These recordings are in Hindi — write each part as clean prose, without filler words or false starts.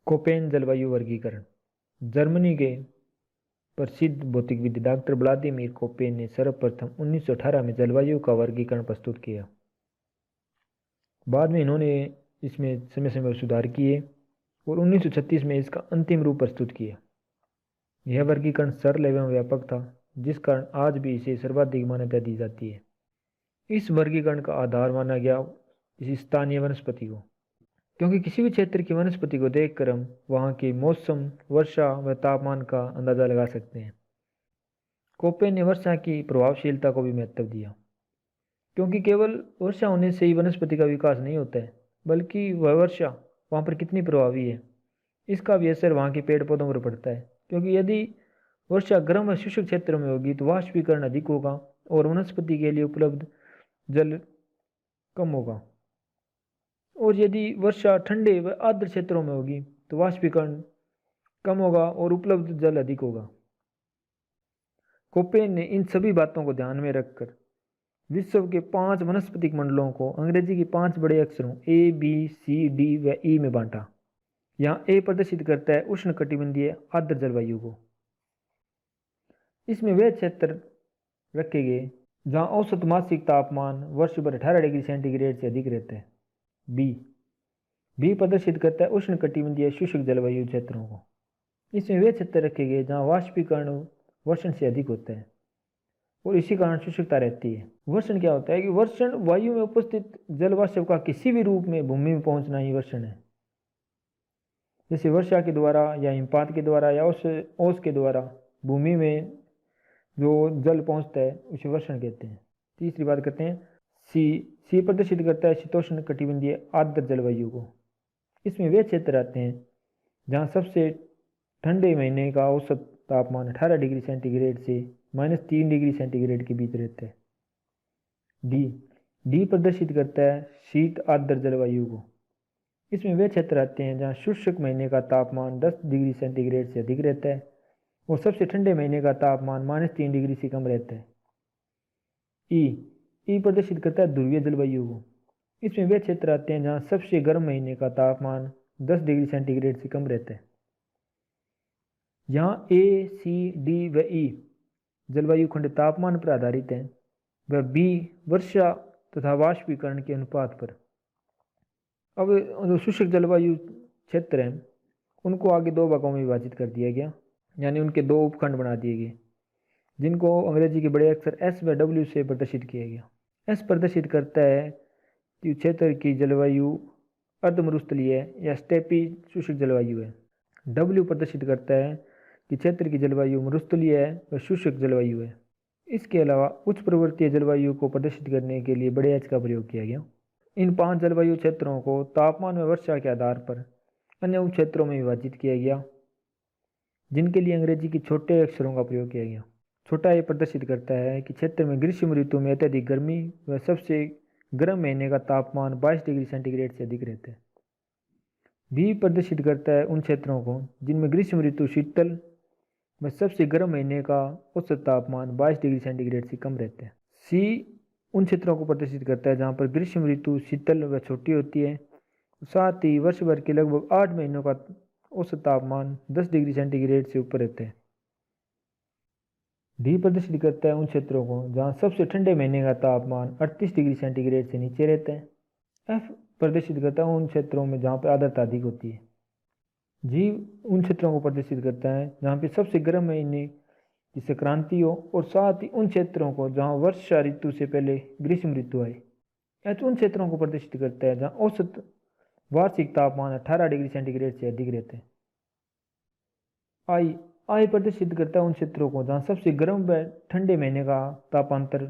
कोपेन जलवायु वर्गीकरण। जर्मनी के प्रसिद्ध भौतिकविद डॉक्टर व्लादिमीर कोपेन ने सर्वप्रथम 1918 में जलवायु का वर्गीकरण प्रस्तुत किया। बाद में इन्होंने इसमें समय समय पर सुधार किए और 1936 में इसका अंतिम रूप प्रस्तुत किया। यह वर्गीकरण सरल एवं व्यापक था, जिस कारण आज भी इसे सर्वाधिक मान्यता दी जाती है। इस वर्गीकरण का आधार माना गया किसी स्थानीय वनस्पति को, क्योंकि किसी भी क्षेत्र की वनस्पति को देखकर हम वहाँ के मौसम, वर्षा व तापमान का अंदाजा लगा सकते हैं। कोपेन ने वर्षा की प्रभावशीलता को भी महत्व दिया, क्योंकि केवल वर्षा होने से ही वनस्पति का विकास नहीं होता है, बल्कि वह वर्षा वहाँ पर कितनी प्रभावी है इसका भी असर वहाँ के पेड़ पौधों पर पड़ता है। क्योंकि यदि वर्षा गर्म व शुष्क क्षेत्रों में होगी तो वाष्पीकरण अधिक होगा और वनस्पति के लिए उपलब्ध जल कम होगा, और यदि वर्षा ठंडे व आर्द्र क्षेत्रों में होगी तो वाष्पीकरण कम होगा और उपलब्ध जल अधिक होगा। कोपेन ने इन सभी बातों को ध्यान में रखकर विश्व के 5 वनस्पतिक मंडलों को अंग्रेजी के 5 बड़े अक्षरों A, B, C, D व E में बांटा। यहाँ A प्रदर्शित करता है उष्णकटिबंधीय आर्द्र जलवायु को। इसमें वे क्षेत्र रखे गए जहाँ औसत मासिक तापमान वर्ष भर 18 डिग्री सेंटीग्रेड से अधिक रहते हैं। बी प्रदर्शित करता है उष्णकटिबंधीय शुष्क जलवायु क्षेत्रों को। इसमें वे क्षेत्र रखे गए जहाँ वाष्पीकरण वर्षण से अधिक होता है और इसी कारण शुष्कता रहती है। वर्षण क्या होता है कि वर्षण वायु में उपस्थित जल वाष्प का किसी भी रूप में भूमि में पहुंचना ही वर्षण है। जैसे वर्षा के द्वारा या हिमपात के द्वारा या ओस के द्वारा भूमि में जो जल पहुंचता है उसे वर्षण कहते हैं। तीसरी बात करते हैं सी प्रदर्शित करता है शीतोष्ण कटिबंधीय आर्द्र जलवायु को। इसमें वे क्षेत्र आते हैं जहाँ सबसे ठंडे महीने का औसत तापमान 18 डिग्री सेंटीग्रेड से -3 डिग्री सेंटीग्रेड के बीच रहता है। डी प्रदर्शित करता है शीत आर्द्र जलवायु को। इसमें वे क्षेत्र आते हैं जहाँ शुष्क महीने का तापमान 10 डिग्री सेंटीग्रेड से अधिक रहता है और सबसे ठंडे महीने का तापमान -3 डिग्री से कम रहता है। ई प्रदर्शित करता है ध्रुवीय जलवायु को। इसमें वे क्षेत्र आते हैं जहाँ सबसे गर्म महीने का तापमान 10 डिग्री सेंटीग्रेड से कम रहता है। यहाँ A, C, D व E जलवायु खंड तापमान पर आधारित है व B वर्षा तथा वाष्पीकरण के अनुपात पर। अब जो शुष्क जलवायु क्षेत्र हैं उनको आगे 2 भागों में विभाजित कर दिया गया, यानी उनके 2 उपखंड बना दिए गए, जिनको अंग्रेजी के बड़े अक्षर S व W से प्रदर्शित किया गया। S प्रदर्शित करता है कि क्षेत्र की जलवायु अर्धमरुस्थलीय या स्टेपी शुष्क जलवायु है। W प्रदर्शित करता है कि क्षेत्र की जलवायु मरुस्थलीय है व शुष्क जलवायु है। इसके अलावा उच्च प्रवृत्तीय जलवायु को प्रदर्शित करने के लिए बड़े H का प्रयोग किया गया। इन 5 जलवायु क्षेत्रों को तापमान व वर्षा के आधार पर अन्य उप क्षेत्रों में विभाजित किया गया, जिनके लिए अंग्रेजी के छोटे अक्षरों का प्रयोग किया गया। छोटा ए प्रदर्शित करता है कि क्षेत्र में ग्रीष्म ऋतु में अत्यधिक गर्मी व सबसे गर्म महीने का तापमान 22 डिग्री सेंटीग्रेड से अधिक रहता है। बी प्रदर्शित करता है उन क्षेत्रों को जिनमें ग्रीष्म ऋतु शीतल व सबसे गर्म महीने का औसत तापमान 22 डिग्री सेंटीग्रेड से कम रहता है। सी उन क्षेत्रों को प्रदर्शित करता है जहाँ पर ग्रीष्म ऋतु शीतल व छोटी होती है, साथ ही वर्ष भर के लगभग 8 महीनों का औसत तापमान 10 डिग्री सेंटीग्रेड से ऊपर रहता है। डी प्रदर्शित करता है उन क्षेत्रों को जहाँ सबसे ठंडे महीने का तापमान 38 डिग्री सेंटीग्रेड से नीचे रहता है। एफ प्रदर्शित करता है उन क्षेत्रों में जहाँ पर आर्द्रता अधिक होती है। जी उन क्षेत्रों को प्रदर्शित करता है जहाँ पे सबसे गर्म महीने की संक्रांति हो और साथ ही उन क्षेत्रों को जहाँ वर्षा ऋतु से पहले ग्रीष्म ऋतु आए। एच उन क्षेत्रों को प्रदर्शित करता है जहाँ औसत वार्षिक तापमान 18 डिग्री सेंटीग्रेड से अधिक रहते हैं। आई प्रदर्शित करता है उन क्षेत्रों को जहाँ सबसे गर्म व ठंडे महीने का तापांतर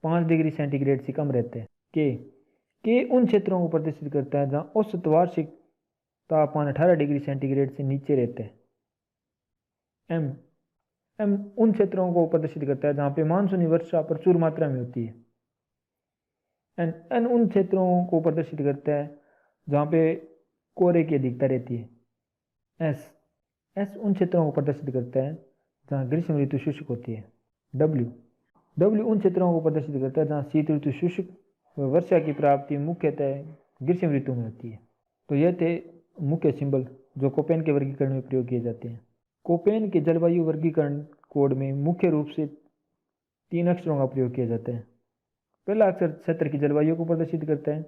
5 डिग्री सेंटीग्रेड से कम रहते हैं। के उन क्षेत्रों को प्रदर्शित करता है जहाँ औसत वार्षिक तापमान 18 डिग्री सेंटीग्रेड से नीचे रहते हैं। एम उन क्षेत्रों को प्रदर्शित करता है जहाँ पे मानसूनी वर्षा प्रचुर मात्रा में होती है। एन उन क्षेत्रों को प्रदर्शित करता है जहाँ पे कोहरे की अधिकता रहती है। एस उन क्षेत्रों को प्रदर्शित करता है जहाँ ग्रीष्म ऋतु शुष्क होती है। डब्ल्यू उन क्षेत्रों को प्रदर्शित करता है जहाँ शीत ऋतु शुष्क व वर्षा की प्राप्ति मुख्यतः ग्रीष्म ऋतु में होती है। तो यह थे मुख्य सिंबल जो कोपेन के वर्गीकरण में प्रयोग किए जाते हैं। कोपेन के जलवायु वर्गीकरण कोड में मुख्य रूप से 3 अक्षरों का प्रयोग किया जाता है। पहला अक्षर क्षेत्र की जलवायु को प्रदर्शित करता है,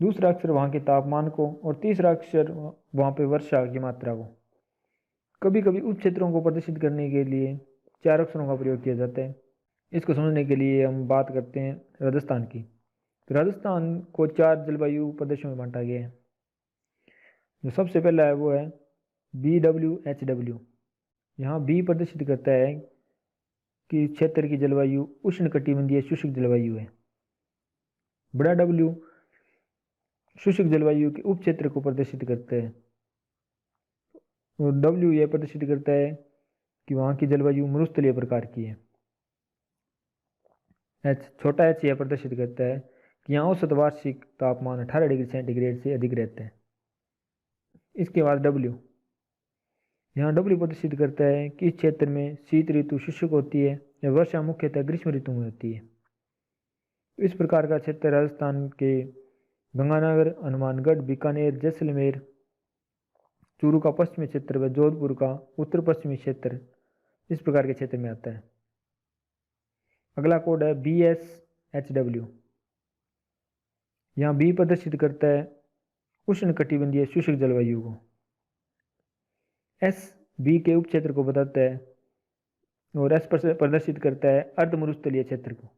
दूसरा अक्षर वहाँ के तापमान को, और तीसरा अक्षर वहाँ पे वर्षा की मात्रा को। कभी कभी उप क्षेत्रों को प्रदर्शित करने के लिए 4 अक्षरों का प्रयोग किया जाता है। इसको समझने के लिए हम बात करते हैं राजस्थान की। तो राजस्थान को 4 जलवायु प्रदेशों में बांटा गया है। जो सबसे पहला है वो है BWHW। यहाँ बी प्रदर्शित करता है कि क्षेत्र की जलवायु उष्णकटिबंधीय शुष्क जलवायु है। बड़ा डब्ल्यू शुष्क जलवायु के उप क्षेत्र को प्रदर्शित करता है, और डब्ल्यू यह प्रदर्शित करता है कि वहाँ की जलवायु मरुस्थलीय प्रकार की है। छोटा एच यह प्रदर्शित करता है कि यहाँ औसत वार्षिक तापमान 18 डिग्री सेंटीग्रेड से अधिक रहता है। इसके बाद डब्ल्यू, यहाँ डब्ल्यू प्रदर्शित करता है कि इस क्षेत्र में शीत ऋतु शुष्क होती है या वर्षा मुख्यतः ग्रीष्म ऋतु में होती है। इस प्रकार का क्षेत्र राजस्थान के गंगानगर, हनुमानगढ़, बीकानेर, जैसलमेर, चूरू का पश्चिमी क्षेत्र व जोधपुर का उत्तर पश्चिमी क्षेत्र इस प्रकार के क्षेत्र में आता है। अगला कोड है BSHW। यहाँ बी प्रदर्शित करता है उष्णकटिबंधीय शुष्क जलवायु को। एस बी के उप क्षेत्र को बताता है, और एस प्रदर्शित करता है अर्ध मरुस्थलीय क्षेत्र को।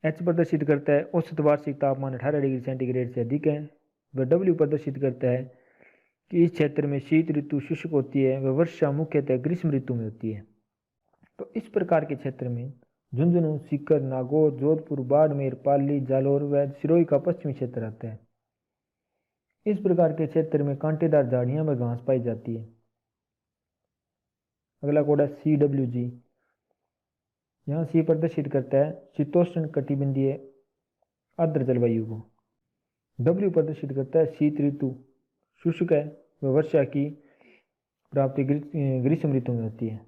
एच प्रदर्शित करता है औसत वार्षिक तापमान 18 डिग्री सेंटीग्रेड से अधिक है। व डब्ल्यू प्रदर्शित करता है कि इस क्षेत्र में शीत ऋतु शुष्क होती है व वर्षा मुख्यतः ग्रीष्म ऋतु में होती है। तो इस प्रकार के क्षेत्र में झुंझुनू, सीकर, नागौर, जोधपुर, बाड़मेर, पाली, जालौर व सिरोही का पश्चिमी क्षेत्र आता है। इस प्रकार के क्षेत्र में कांटेदार झाड़ियां व घास पाई जाती है। अगला कोड है CWG। यहाँ सी प्रदर्शित करता है शीतोष्ण कटिबंधीय आर्द्र जलवायु को। डब्ल्यू प्रदर्शित करता है शीत ऋतु शुष्क है व वर्षा की प्राप्ति ग्रीष्म ऋतु में होती है।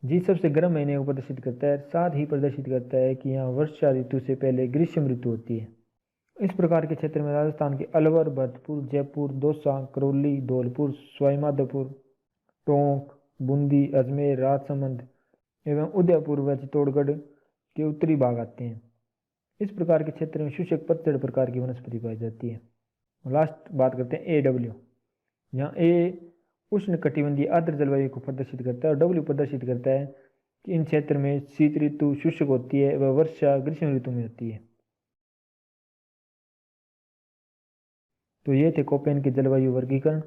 जी सबसे गर्म महीने को प्रदर्शित करता है, साथ ही प्रदर्शित करता है कि यहाँ वर्षा ऋतु से पहले ग्रीष्म ऋतु होती है। इस प्रकार के क्षेत्र में राजस्थान के अलवर, भरतपुर, जयपुर, दौसा, करौली, धौलपुर, सवाईमाधोपुर, टोंक, बूंदी, अजमेर, राजसमंद एवं उदयपुर व चित्तौड़गढ़ के उत्तरी भाग आते हैं। इस प्रकार के क्षेत्र में शुष्क पतझड़ प्रकार की वनस्पति पाई जाती है। लास्ट बात करते हैं AW। यहाँ ए उष्ण कटिबंधीय आर्द्र जलवायु को प्रदर्शित करता है, और डब्ल्यू प्रदर्शित करता है कि इन क्षेत्र में शीत ऋतु शुष्क होती है व वर्षा ग्रीष्म ऋतु में होती है। तो ये थे कोपेन के जलवायु वर्गीकरण।